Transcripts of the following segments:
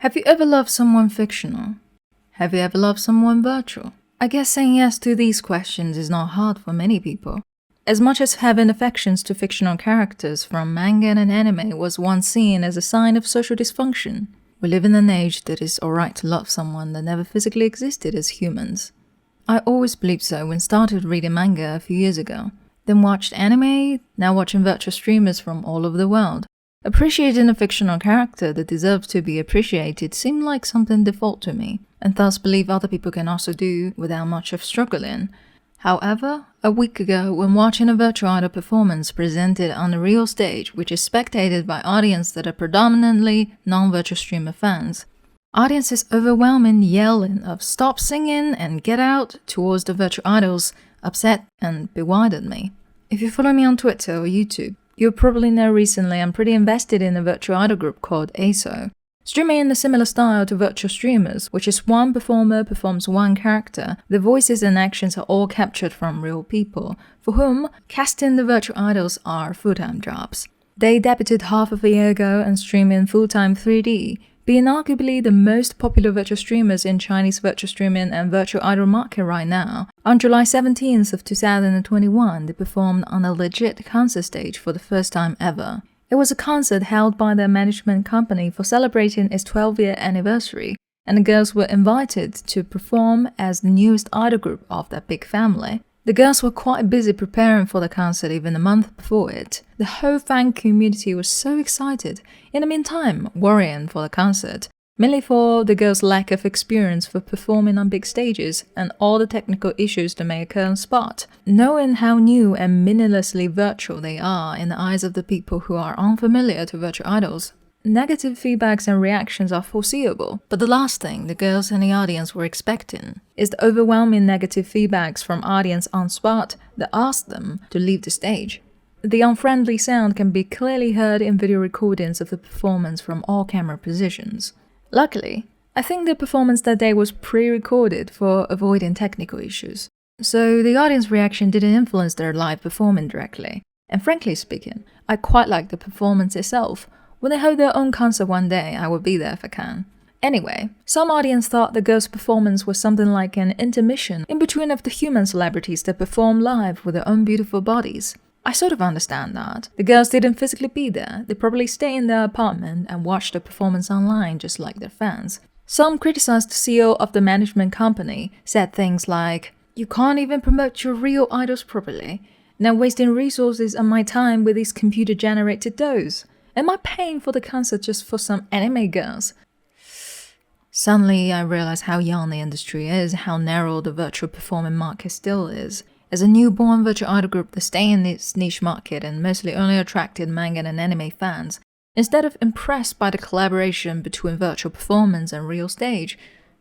Have you ever loved someone fictional? Have you ever loved someone virtual? I guess saying yes to these questions is not hard for many people. As much as having affections to fictional characters from manga and anime was once seen as a sign of social dysfunction, we live in an age that it's alright to love someone that never physically existed as humans. I always believed so when started reading manga a few years ago, then watched anime, now watching virtual streamers from all over the world. Appreciating a fictional character that deserves to be appreciated seemed like something default to me, and thus believe other people can also do without much of struggling. However, a week ago, when watching a virtual idol performance presented on a real stage, which is spectated by audience that are predominantly non-virtual streamer fans, audience's overwhelming yelling of "stop singing" and "get out" towards the virtual idols upset and bewildered me. If you follow me on Twitter or YouTube, you'll probably know recently I'm pretty invested in a virtual idol group called ASO, streaming in a similar style to virtual streamers, which is one performer performs one character. The voices and actions are all captured from real people, for whom casting the virtual idols are full-time jobs. They debuted half of a year ago and stream in full-time 3D, being arguably the most popular virtual streamers in Chinese virtual streaming and virtual idol market right now. On July 17th of 2021, they performed on a legit concert stage for the first time ever. It was a concert held by their management company for celebrating its 12-year anniversary, and the girls were invited to perform as the newest idol group of that big family. The girls were quite busy preparing for the concert even a month before it. The whole fan community was so excited, in the meantime worrying for the concert, mainly for the girls' lack of experience for performing on big stages and all the technical issues that may occur on spot. Knowing how new and meaninglessly virtual they are in the eyes of the people who are unfamiliar to virtual idols, negative feedbacks and reactions are foreseeable, but the last thing the girls and the audience were expecting is the overwhelming negative feedbacks from audience on spot that asked them to leave the stage. The unfriendly sound can be clearly heard in video recordings of the performance from all camera positions. Luckily, I think the performance that day was pre-recorded for avoiding technical issues, so the audience reaction didn't influence their live performing directly. And frankly speaking, I quite like the performance itself. When they hold their own concert one day, I will be there if I can. Anyway, some audience thought the girls' performance was something like an intermission in between of the human celebrities that perform live with their own beautiful bodies. I sort of understand that. The girls didn't physically be there, they probably stay in their apartment and watch the performance online just like their fans. Some criticized the CEO of the management company, said things like, "You can't even promote your real idols properly. Now wasting resources and my time with these computer-generated does. Am I paying for the concert just for some anime girls?" Suddenly, I realized how young the industry is, how narrow the virtual performing market still is. As a newborn virtual idol group that stay in its niche market and mostly only attracted manga and anime fans, instead of impressed by the collaboration between virtual performance and real stage,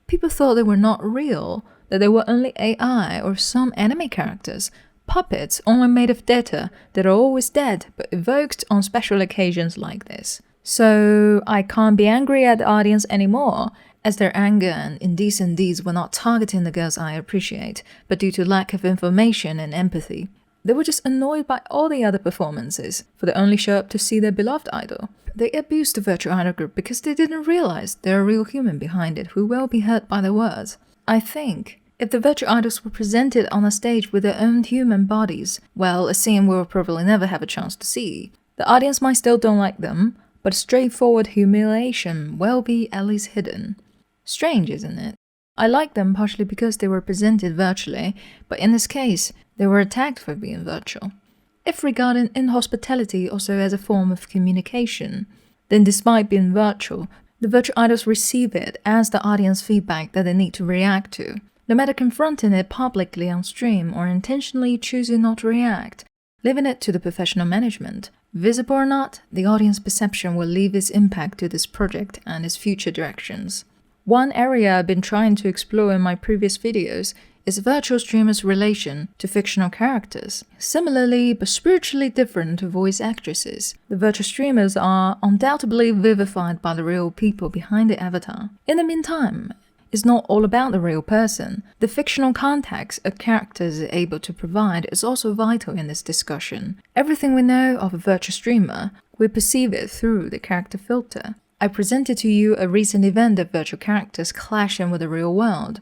people thought they were not real, that they were only AI or some anime characters, puppets only made of data that are always dead but evoked on special occasions like this. So I can't be angry at the audience anymore, as their anger and indecent deeds were not targeting the girls I appreciate, but due to lack of information and empathy. They were just annoyed by all the other performances, for they only show up to see their beloved idol. They abused the virtual idol group because they didn't realize there are real human behind it who will be hurt by their words. I think if the virtual idols were presented on a stage with their own human bodies, well, a scene we will probably never have a chance to see. The audience might still don't like them, but straightforward humiliation will be at least hidden. Strange, isn't it? I like them partially because they were presented virtually, but in this case, they were attacked for being virtual. If regarding inhospitality also as a form of communication, then despite being virtual, the virtual idols receive it as the audience feedback that they need to react to. No matter confronting it publicly on stream or intentionally choosing not to react, leaving it to the professional management. Visible or not, the audience perception will leave its impact to this project and its future directions. One area I've been trying to explore in my previous videos is virtual streamers' relation to fictional characters. Similarly, but spiritually different to voice actresses, the virtual streamers are undoubtedly vivified by the real people behind the avatar. In the meantime, it's not all about the real person. The fictional context a character is able to provide is also vital in this discussion. Everything we know of a virtual streamer, we perceive it through the character filter. I presented to you a recent event of virtual characters clashing with the real world.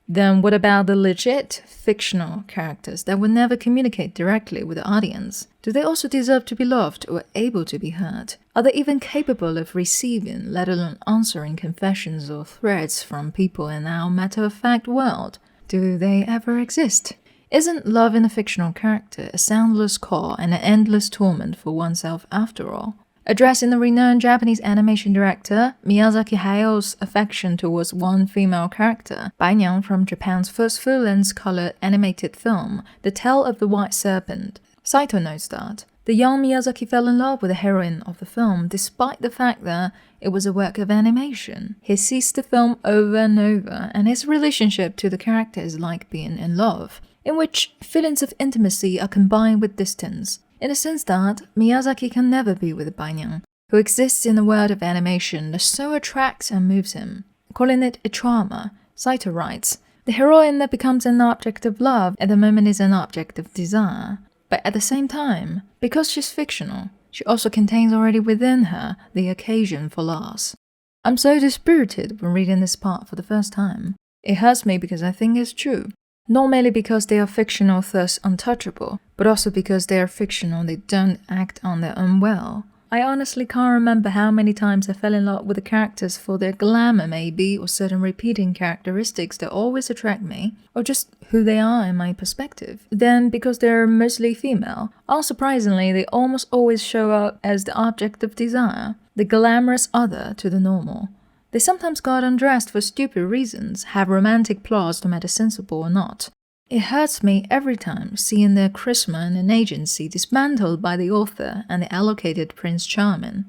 Then what about the legit, fictional characters that would never communicate directly with the audience? Do they also deserve to be loved or able to be heard? Are they even capable of receiving, let alone answering confessions or threats from people in our matter-of-fact world? Do they ever exist? Isn't love in a fictional character a soundless call and an endless torment for oneself after all? Addressing the renowned Japanese animation director Miyazaki Hayao's affection towards one female character, Bainyang from Japan's first full-length color animated film, The Tale of the White Serpent, Saito notes that the young Miyazaki fell in love with the heroine of the film despite the fact that it was a work of animation. He sees the film over and over, and his relationship to the character is like being in love, in which feelings of intimacy are combined with distance, in the sense that Miyazaki can never be with Bainyang, who exists in a world of animation that so attracts and moves him. Calling it a trauma, Saito writes, the heroine that becomes an object of love at the moment is an object of desire. But at the same time, because she's fictional, she also contains already within her the occasion for loss. I'm so dispirited when reading this part for the first time. It hurts me because I think it's true. Not merely because they are fictional, thus untouchable, but also because they are fictional, they don't act on their own well. I honestly can't remember how many times I fell in love with the characters for their glamour maybe, or certain repeating characteristics that always attract me, or just who they are in my perspective. Then, because they're mostly female, unsurprisingly they almost always show up as the object of desire, the glamorous other to the normal. They sometimes got undressed for stupid reasons, have romantic plots no matter sensible or not. It hurts me every time seeing their charisma and agency dismantled by the author and the allocated Prince Charming.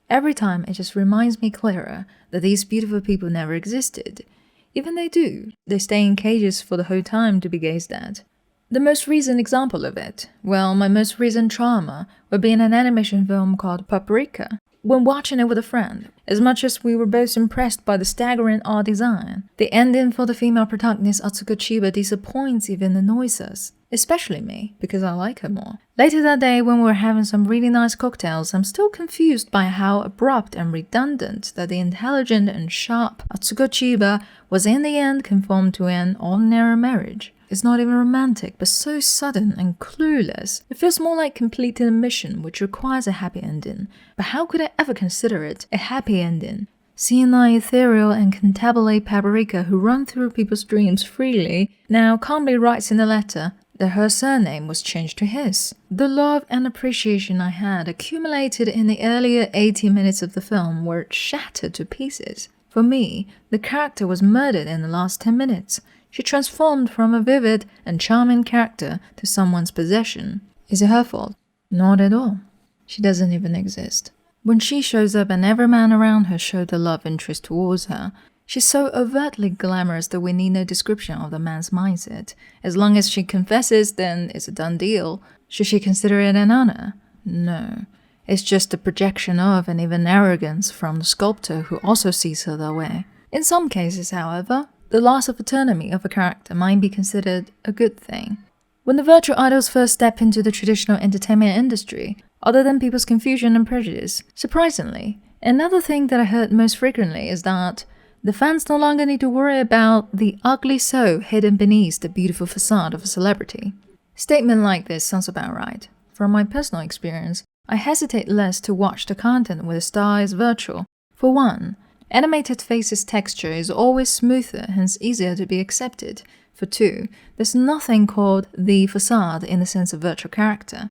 Every time it just reminds me clearer that these beautiful people never existed. Even they do, they stay in cages for the whole time to be gazed at. The most recent example of it, well, my most recent trauma would be in an animation film called Paprika. When watching it with a friend, as much as we were both impressed by the staggering art design, the ending for the female protagonist Atsuko Chiba disappoints even annoys us, especially me, because I like her more. Later that day, when we were having some really nice cocktails, I'm still confused by how abrupt and redundant that the intelligent and sharp Atsuko Chiba was in the end conformed to an ordinary marriage. It's not even romantic, but so sudden and clueless. It feels more like completing a mission which requires a happy ending. But how could I ever consider it a happy ending? Seeing the ethereal and cantabile Paprika who run through people's dreams freely, now calmly writes in a letter that her surname was changed to his. The love and appreciation I had accumulated in the earlier 80 minutes of the film were shattered to pieces. For me, the character was murdered in the last 10 minutes. She transformed from a vivid and charming character to someone's possession. Is it her fault? Not at all. She doesn't even exist. When she shows up and every man around her shows the love interest towards her, she's so overtly glamorous that we need no description of the man's mindset. As long as she confesses, then it's a done deal. Should she consider it an honor? No. It's just a projection of and even arrogance from the sculptor who also sees her that way. In some cases, however, the loss of autonomy of a character might be considered a good thing. When the virtual idols first step into the traditional entertainment industry, other than people's confusion and prejudice, surprisingly, another thing that I heard most frequently is that the fans no longer need to worry about the ugly soul hidden beneath the beautiful facade of a celebrity. A statement like this sounds about right. From my personal experience, I hesitate less to watch the content where the star is virtual. For one, animated faces texture is always smoother, hence easier to be accepted. For two, there's nothing called the facade in the sense of virtual character.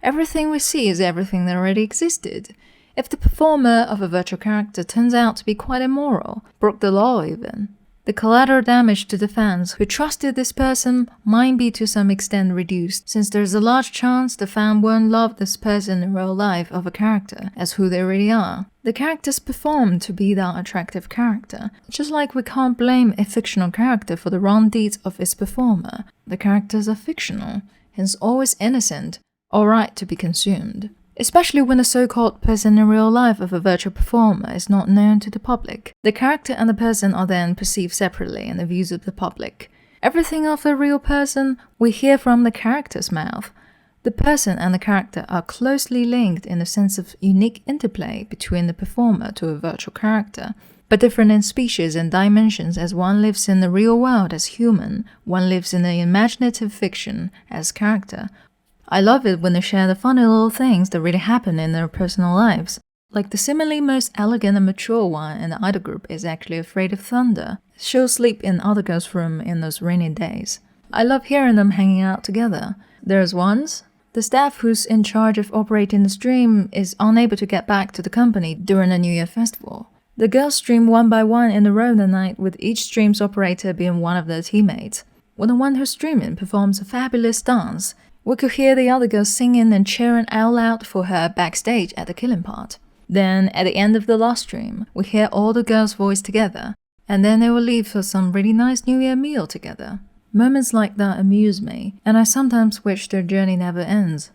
Everything we see is everything that already existed. If the performer of a virtual character turns out to be quite immoral, broke the law even, the collateral damage to the fans who trusted this person might be to some extent reduced, since there's a large chance the fan won't love this person in real life of a character as who they really are. The character's performed to be that attractive character, just like we can't blame a fictional character for the wrong deeds of its performer. The characters are fictional, hence always innocent, or right to be consumed. Especially when the so-called person in real life of a virtual performer is not known to the public. The character and the person are then perceived separately in the views of the public. Everything of the real person we hear from the character's mouth. The person and the character are closely linked in the sense of unique interplay between the performer to a virtual character, but different in species and dimensions, as one lives in the real world as human, one lives in the imaginative fiction as character. I love it when they share the funny little things that really happen in their personal lives. Like the seemingly most elegant and mature one in the idol group is actually afraid of thunder. She'll sleep in other girls' room in those rainy days. I love hearing them hanging out together. There's once the staff who's in charge of operating the stream is unable to get back to the company during a New Year festival. The girls stream one by one in a row that night, with each stream's operator being one of their teammates. When the one who's streaming performs a fabulous dance, we could hear the other girls singing and cheering out loud for her backstage at the killing part. Then, at the end of the last stream, we hear all the girls' voice together, and then they will leave for some really nice New Year meal together. Moments like that amuse me, and I sometimes wish their journey never ends.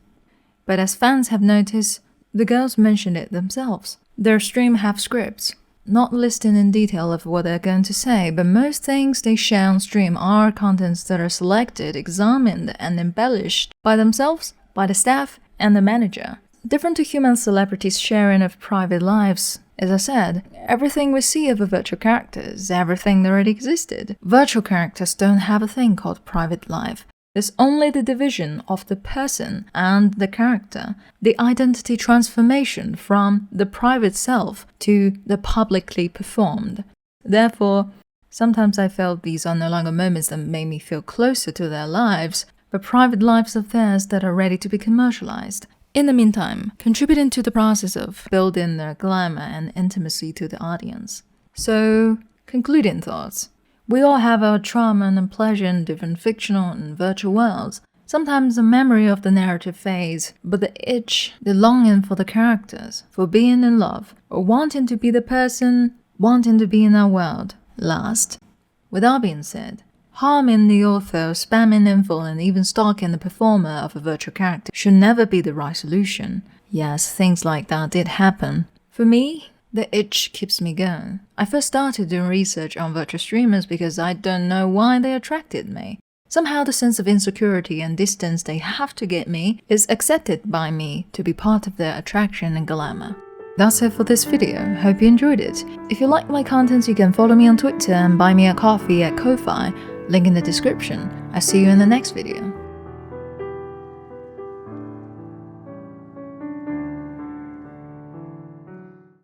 But as fans have noticed, the girls mention it themselves. Their stream have scripts, not listing in detail of what they're going to say, but most things they share on stream are contents that are selected, examined, and embellished by themselves, by the staff, and the manager. Different to human celebrities' sharing of private lives, as I said, everything we see of a virtual character is everything that already existed. Virtual characters don't have a thing called private life. There's only the division of the person and the character, the identity transformation from the private self to the publicly performed. Therefore, sometimes I felt these are no longer moments that made me feel closer to their lives, but private lives of theirs that are ready to be commercialized. In the meantime, contributing to the process of building their glamour and intimacy to the audience. So, concluding thoughts. We all have our charm and pleasure in different fictional and virtual worlds. Sometimes the memory of the narrative fades, but the itch, the longing for the characters, for being in love, or wanting to be the person, wanting to be in our world, lasts. With that being said, harming the author, spamming info, and even stalking the performer of a virtual character should never be the right solution. Yes, things like that did happen. For me, the itch keeps me going. I first started doing research on virtual streamers because I don't know why they attracted me. Somehow the sense of insecurity and distance they have to get me is accepted by me to be part of their attraction and glamour. That's it for this video, hope you enjoyed it. If you like my content, you can follow me on Twitter and buy me a coffee at Ko-Fi, link in the description. I'll see you in the next video.